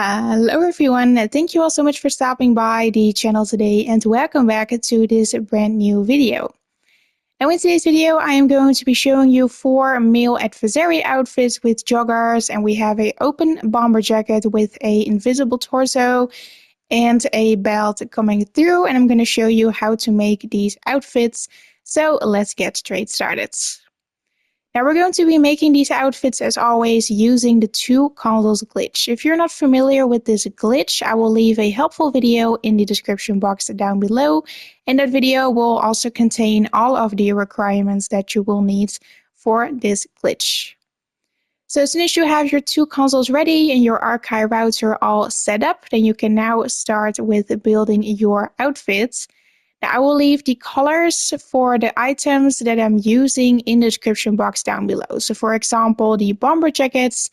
Hello everyone, thank you all so much for stopping by the channel today and welcome back to this brand new video. Now in today's video I am going to be showing you 4 male adversary outfits with joggers, and we have a open bomber jacket with a invisible torso and a belt coming through, and I'm going to show you how to make these outfits. So let's get straight started. Now we're going to be making these outfits as always using the 2 consoles glitch. If you're not familiar with this glitch, I will leave a helpful video in the description box down below, and that video will also contain all of the requirements that you will need for this glitch. So as soon as you have your 2 consoles ready and your archive router all set up, then you can now start with building your outfits. Now, I will leave the colors for the items that I'm using in the description box down below. So for example, the bomber jackets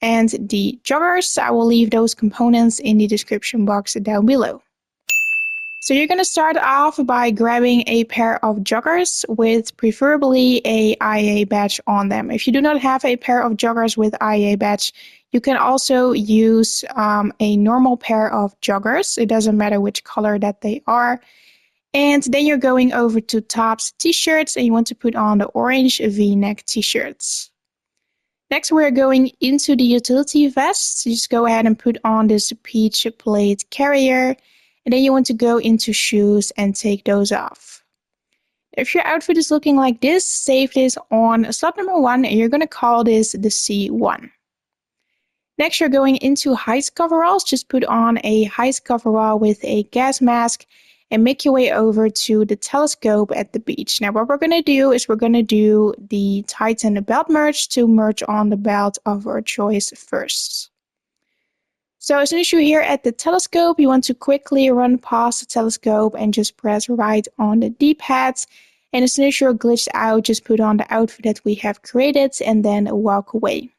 and the joggers, I will leave those components in the description box down below. So you're going to start off by grabbing a pair of joggers with preferably a IA badge on them. If you do not have a pair of joggers with IA badge, you can also use a normal pair of joggers. It doesn't matter which color that they are. And then you're going over to tops t-shirts, and you want to put on the orange v-neck t-shirts. Next, we're going into the utility vests. You just go ahead and put on this peach plate carrier. And then you want to go into shoes and take those off. If your outfit is looking like this, save this on slot number 1, and you're going to call this the C1. Next, you're going into heist coveralls. Just put on a heist coverall with a gas mask and make your way over to the telescope at the beach. Now what we're going to do is we're going to do the Titan belt merge to merge on the belt of our choice first. So as soon as you're here at the telescope, you want to quickly run past the telescope and just press right on the D-pad. And as soon as you're glitched out, just put on the outfit that we have created and then walk away.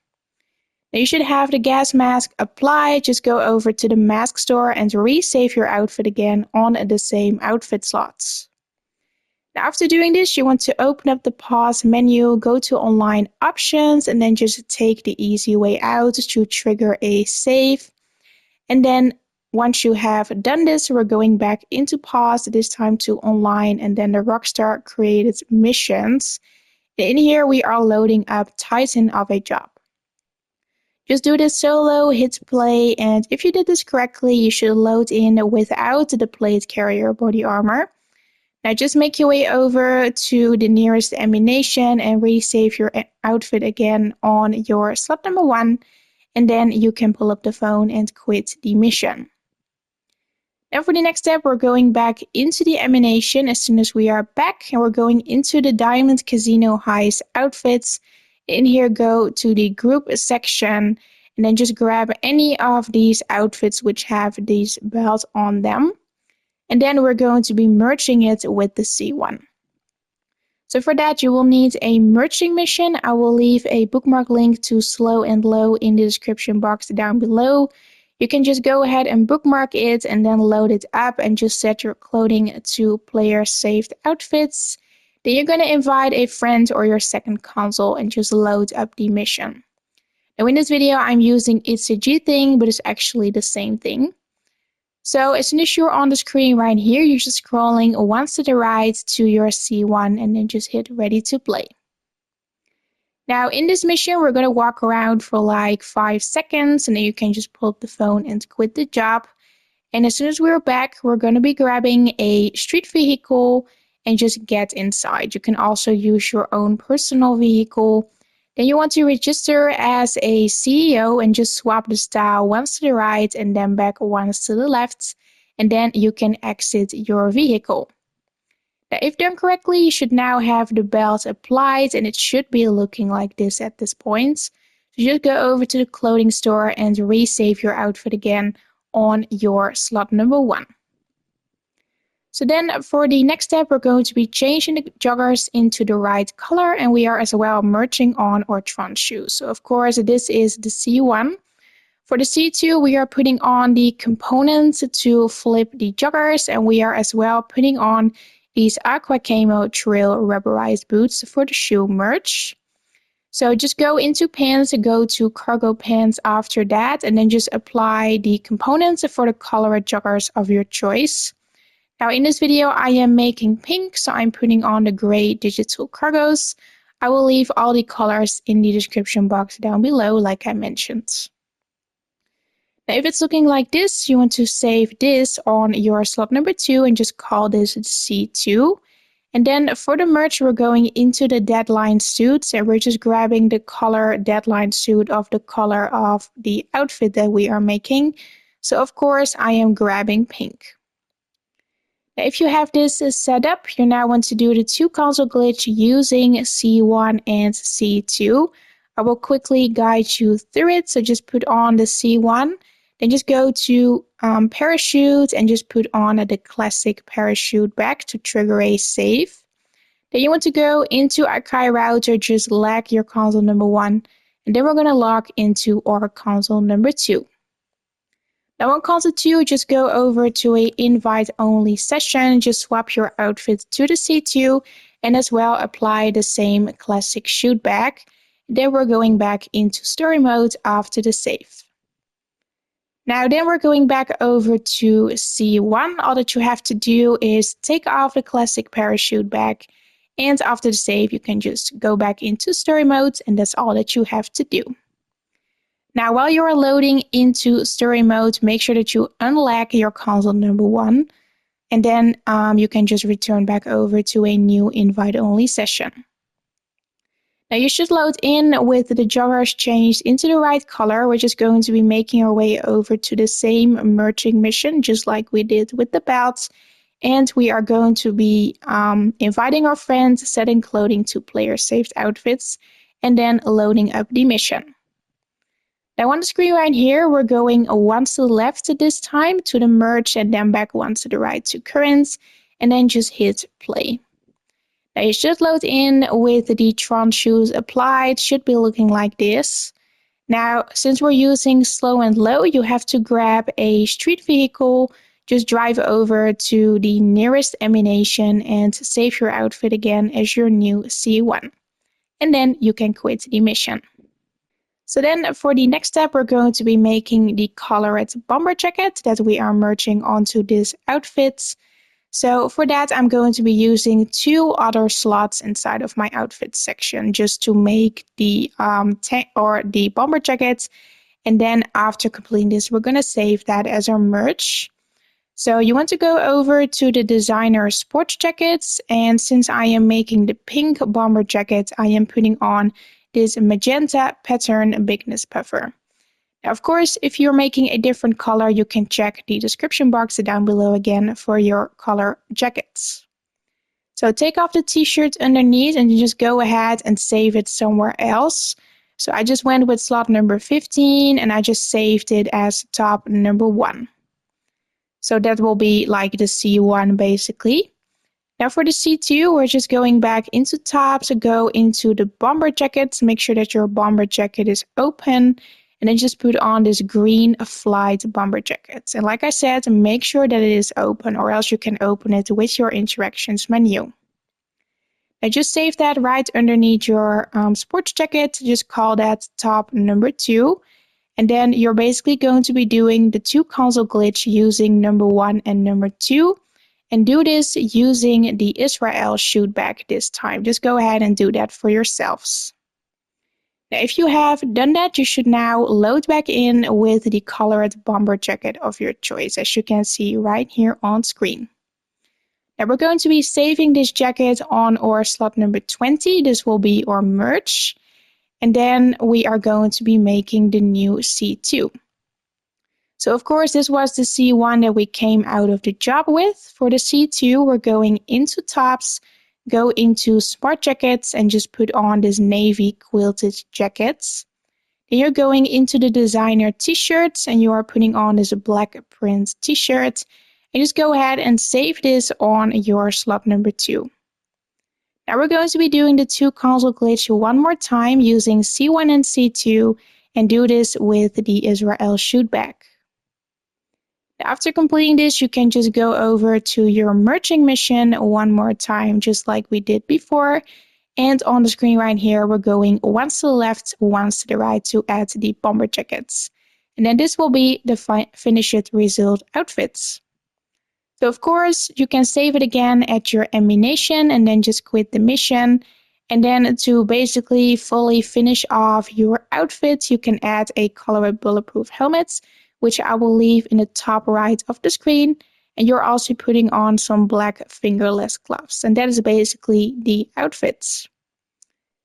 Now you should have the gas mask applied. Just go over to the mask store and resave your outfit again on the same outfit slots. Now after doing this, you want to open up the pause menu, go to online options, and then just take the easy way out to trigger a save. And then once you have done this, we're going back into pause, this time to online, and then the Rockstar created missions. In here we are loading up Titan of a job. Just do this solo, hit play, and if you did this correctly, you should load in without the plate carrier body armor. Now just make your way over to the nearest ammunition and resave your outfit again on your slot number 1, and then you can pull up the phone and quit the mission. Now for the next step, we're going back into the ammunition as soon as we are back, and we're going into the Diamond Casino Heist outfits. In here, go to the group section and then just grab any of these outfits which have these belts on them. And then we're going to be merging it with the C1. So for that, you will need a merging mission. I will leave a bookmark link to Slow and Low in the description box down below. You can just go ahead and bookmark it and then load it up and just set your clothing to player saved outfits. Then you're going to invite a friend or your second console and just load up the mission. Now in this video, I'm using It's a G thing, but it's actually the same thing. So as soon as you're on the screen right here, you're just scrolling once to the right to your C1 and then just hit ready to play. Now in this mission, we're going to walk around for like 5 seconds, and then you can just pull up the phone and quit the job. And as soon as we're back, we're going to be grabbing a street vehicle and just get inside. You can also use your own personal vehicle. Then you want to register as a CEO and just swap the style once to the right and then back once to the left. And then you can exit your vehicle. Now, if done correctly, you should now have the belt applied, and it should be looking like this at this point. So just go over to the clothing store and resave your outfit again on your slot number 1. So then for the next step, we're going to be changing the joggers into the right color, and we are as well merging on our front shoes. So of course, this is the C1. For the C2, we are putting on the components to flip the joggers, and we are as well putting on these aqua camo trail rubberized boots for the shoe merge. So just go into pants, go to cargo pants after that, and then just apply the components for the colored joggers of your choice. Now in this video I am making pink, so I'm putting on the gray digital cargos. I will leave all the colors in the description box down below like I mentioned. Now if it's looking like this, you want to save this on your slot number 2 and just call this C2. And then for the merge, we're going into the deadline suits and we're just grabbing the color deadline suit of the color of the outfit that we are making. So of course I am grabbing pink. Now if you have this set up, you now want to do the 2 console glitch using C1 and C2. I will quickly guide you through it. So just put on the C1, then just go to parachute and just put on the classic parachute back to trigger a save. Then you want to go into Archive router, just lag your console number 1, and then we're going to log into our console number 2. Now on console 2, just go over to a invite only session, just swap your outfit to the C2 and as well apply the same classic shoot back. Then we're going back into story mode after the save. Now then we're going back over to C1. All that you have to do is take off the classic parachute back, and after the save you can just go back into story mode, and that's all that you have to do. Now while you are loading into story mode, make sure that you unlag your console number 1, and then you can just return back over to a new invite only session. Now you should load in with the joggers changed into the right color. We're just going to be making our way over to the same merging mission, just like we did with the belts. And we are going to be inviting our friends, setting clothing to player saved outfits, and then loading up the mission. Now on the screen right here, we're going once to the left this time to the merge, and then back once to the right to currents, and then just hit play. Now you should load in with the Tron shoes applied, should be looking like this. Now since we're using slow and low, you have to grab a street vehicle, just drive over to the nearest ammunition and save your outfit again as your new C1. And then you can quit the mission. So then for the next step, we're going to be making the colored bomber jacket that we are merging onto this outfit. So for that, I'm going to be using 2 other slots inside of my outfit section just to make the the bomber jacket. And then after completing this, we're going to save that as our merge. So you want to go over to the designer sports jackets, and since I am making the pink bomber jacket, I am putting on this magenta pattern Bigness puffer. Now, of course, if you're making a different color, you can check the description box down below again for your color jackets. So take off the t-shirt underneath and you just go ahead and save it somewhere else. So I just went with slot number 15 and I just saved it as top number 1. So that will be like the C1 basically. Now for the C2, we're just going back into tabs, go into the bomber jacket, make sure that your bomber jacket is open, and then just put on this green flight bomber jacket. And like I said, make sure that it is open or else you can open it with your interactions menu. Now just save that right underneath your sports jacket, just call that top number 2. And then you're basically going to be doing the 2 console glitch using number 1 and number 2. And do this using the Israel shoot back this time. Just go ahead and do that for yourselves. Now, if you have done that, you should now load back in with the colored bomber jacket of your choice, as you can see right here on screen. Now we're going to be saving this jacket on our slot number 20. This will be our merge. And then we are going to be making the new C2. So of course, this was the C1 that we came out of the job with. For the C2, we're going into tops, go into smart jackets and just put on this navy quilted jackets. Then you're going into the designer t-shirts and you are putting on this black print t-shirt. And just go ahead and save this on your slot number 2. Now we're going to be doing the 2 console glitch one more time using C1 and C2 and do this with the Israel shoot back. After completing this, you can just go over to your merging mission one more time, just like we did before. And on the screen right here, we're going once to the left, once to the right to add the bomber jackets. And then this will be the finished result outfits. So of course, you can save it again at your ammunition and then just quit the mission. And then to basically fully finish off your outfit, you can add a colored bulletproof helmet, which I will leave in the top right of the screen. And you're also putting on some black fingerless gloves. And that is basically the outfits.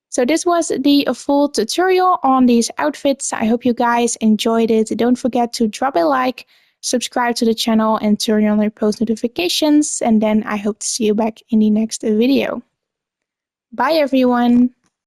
So this was the full tutorial on these outfits. I hope you guys enjoyed it. Don't forget to drop a like, subscribe to the channel and turn on your post notifications. And then I hope to see you back in the next video. Bye everyone!